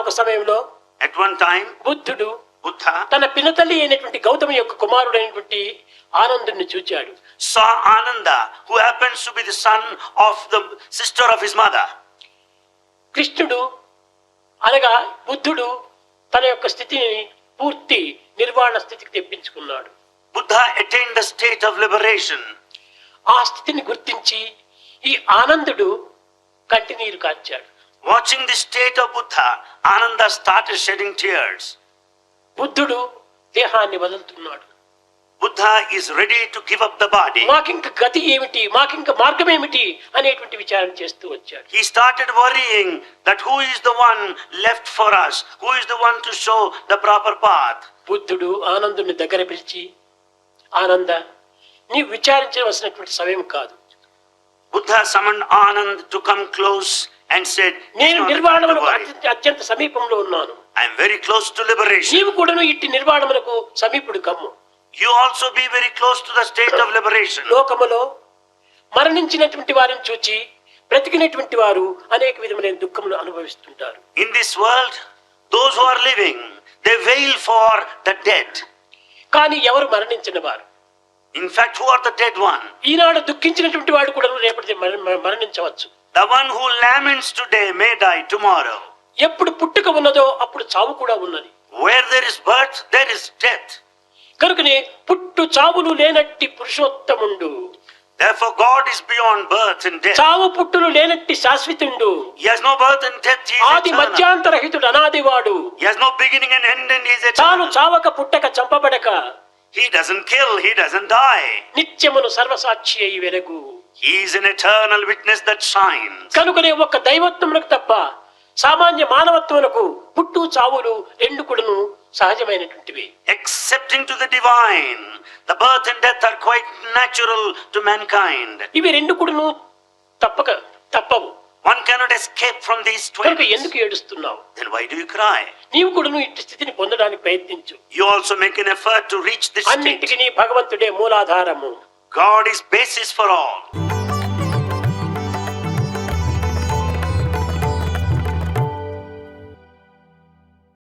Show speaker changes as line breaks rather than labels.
ఒకానొక సమయంలో
At one time,
బుద్ధుడు
Buddha
తన పినతల్లి అయినటువంటి గౌతమి యొక్క కుమారుడైనటువంటి ఆనందుని చూచాడు.
saw Ananda, who happens to be the son of the sister of his mother.
కృష్ణుడు అనగా బుద్ధుడు తన యొక్క స్థితిని పూర్తి నిర్వాణ స్థితికి తెప్పించుకున్నాడు.
Buddha attained the state of liberation.
ఆ స్థితిని గుర్తించి ఈ ఆనందుడు కంటినీరు కార్చాడు.
Watching the state of Buddha, Ananda started shedding tears.
బుద్ధుడు దేహాన్ని వదులుతున్నాడు.
Buddha is ready to give up the body.
మాకింక గతి ఏమిటి, మాకింక మార్గం ఏమిటి అనేటువంటి విచారణ చేస్తూ వచ్చాడు.
He started worrying that who is the one left for us, who is the one to show the proper path.
బుద్ధుడు ఆనందుని దగ్గర పిలిచి, ఆనంద, నీవు విచారించవలసినటువంటి సమయం కాదు.
Buddha summoned Anand to come close and said,
నేను నిర్వాణమునకు అత్యంత సమీపంలో ఉన్నాను.
I am very close to liberation.
నీవు కూడాను ఇట్టి నిర్వాణమునకు సమీపుడు కమ్ము.
You also be very close to the state of liberation.
లోకములో మరణించినటువంటి వారిని చూచి బ్రతికినటువంటి వారు అనేక విధమైన దుఃఖములు అనుభవిస్తుంటారు.
In this world, those who are living, they wail for the dead.
కానీ ఎవరు మరణించిన వారు?
In fact, who are the dead one?
ఈనాడు దుఃఖించినటువంటి వాడు కూడా రేపటి మరణించవచ్చు.
The one who laments today may die tomorrow.
ఎప్పుడు పుట్టుక ఉన్నదో అప్పుడు చావు కూడా ఉన్నది.
Where there is birth, there is death.
కనుకనే పుట్టు చావులు లేనట్టి పురుషోత్తముండు.
Therefore, God is beyond birth and death.
చావు పుట్టులు లేనట్టి శాశ్వతుండు.
He has no birth and death. He is
ఆది
eternal.
మధ్యాంతరహితుడు అనాదివాడు.
He has no beginning and end, and he is
తాను
eternal.
చావక పుట్టక చంపబడక
He doesn't kill, he doesn't die.
నిత్యమును సర్వసాక్షి అయి వెలుగు.
He is an eternal witness that shines.
కనుకనే ఒక దైవత్వమునకు తప్ప సామాన్య మానవత్వమునకు పుట్టు చావులు రెండు కూడాను సహజమైనటువంటివి.
Excepting to the divine, the birth and death are quite natural to mankind.
ఇవి రెండు కూడాను తప్పవు.
One cannot escape from these
కనుక
twins.
ఎందుకు ఏడుస్తున్నావు?
Then why do you cry?
నీవు కూడాను ఇట్టి స్థితిని పొందడానికి ప్రయత్నించు.
You also make an effort to reach this state.
అన్నింటికి నీ భగవంతుడే మూలాధారము.
God is basis for all.